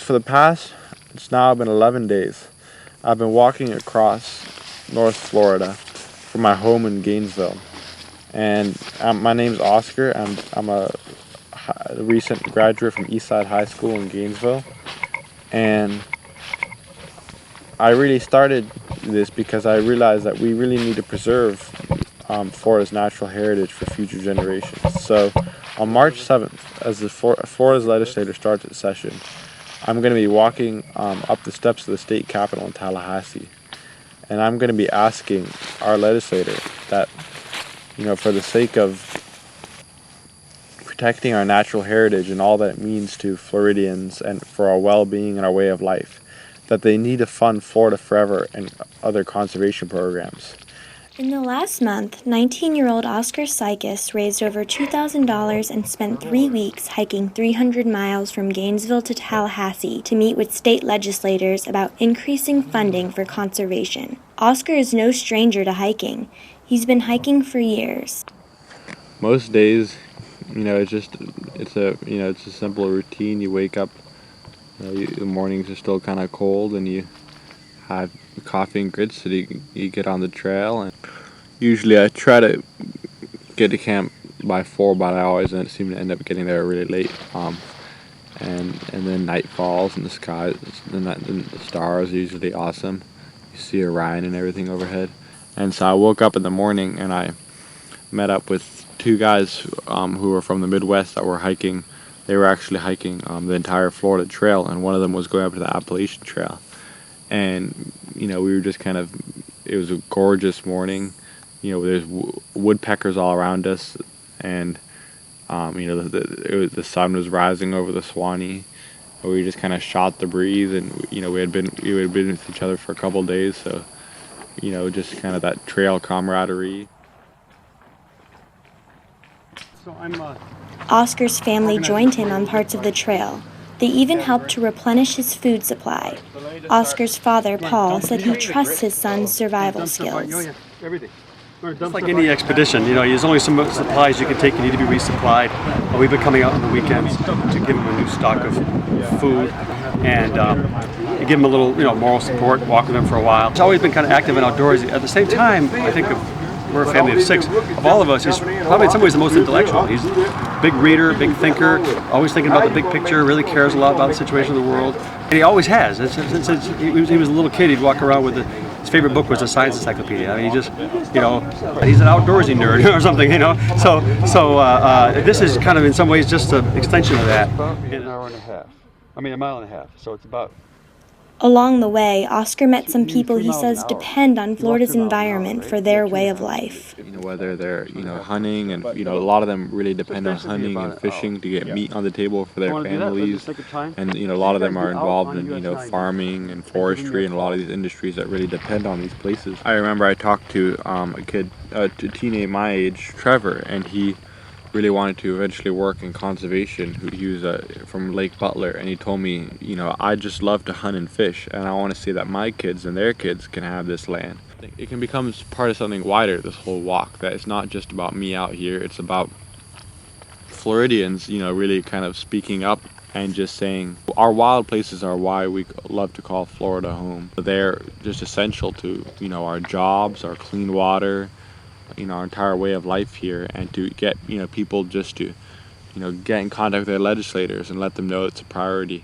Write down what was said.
For the past, it's now been 11 days. I've been walking across North Florida from my home in Gainesville. And my name's Oscar. I'm a recent graduate from Eastside High School in Gainesville. And I really started this because I realized that we really need to preserve Florida's natural heritage for future generations. So on March 7th, as the Florida's legislator starts its session, I'm going to be walking up the steps of the state capitol in Tallahassee. And I'm going to be asking our legislator that, for the sake of protecting our natural heritage and all that it means to Floridians and for our well-being and our way of life, that they need to fund Florida Forever and other conservation programs. In the last month, 19-year-old Oscar Psychas raised over $2,000 and spent 3 weeks hiking 300 miles from Gainesville to Tallahassee to meet with state legislators about increasing funding for conservation. Oscar is no stranger to hiking. He's been hiking for years. Most days, it's a simple routine. You wake up, the mornings are still kind of cold, and you have coffee and grits so you get on the trail. And usually I try to get to camp by 4, but I always seem to end up getting there really late. And then night falls and the sky, the stars are usually awesome. You see Orion and everything overhead. And so I woke up in the morning and I met up with 2 guys who were from the Midwest that were hiking. They were actually hiking the entire Florida Trail, and one of them was going up to the Appalachian Trail. And, we were just it was a gorgeous morning. There's woodpeckers all around us, and, the sun was rising over the Swanee. We just kind of shot the breeze, and, we had been with each other for a couple of days, so, just kind of that trail camaraderie. Oscar's family joined him on parts of the trail. They even helped to replenish his food supply. Oscar's father, Paul, said he trusts his son's survival skills. Just like any expedition, there's only so much supplies you can take. You need to be resupplied. We've been coming out on the weekends to give them a new stock of food and give them a little, moral support, walk with them for a while. He's always been kind of active and outdoorsy. At the same time, I think we're a family of 6. Of all of us, he's probably in some ways the most intellectual. He's a big reader, big thinker, always thinking about the big picture, really cares a lot about the situation of the world. And he always has. Since he was a little kid, he'd walk around with his favorite book was a science encyclopedia. I mean, he just, he's an outdoorsy nerd or something, So this is kind of in some ways just an extension of that. In an hour and a half. A mile and a half. So it's about. Along the way, Oscar met some people he says depend on Florida's environment for their way of life. Whether they're, hunting, and, a lot of them really depend on hunting and fishing to get meat on the table for their families. And, a lot of them are involved in, farming and forestry and a lot of these industries that really depend on these places. I remember I talked to a teenage my age, Trevor, and he really wanted to eventually work in conservation. He was from Lake Butler, and he told me, I just love to hunt and fish, and I want to see that my kids and their kids can have this land. It can become part of something wider, this whole walk, that it's not just about me out here, it's about Floridians, really kind of speaking up and just saying our wild places are why we love to call Florida home. They're just essential to, our jobs, our clean water, our entire way of life here, and to get people just to get in contact with their legislators and let them know it's a priority.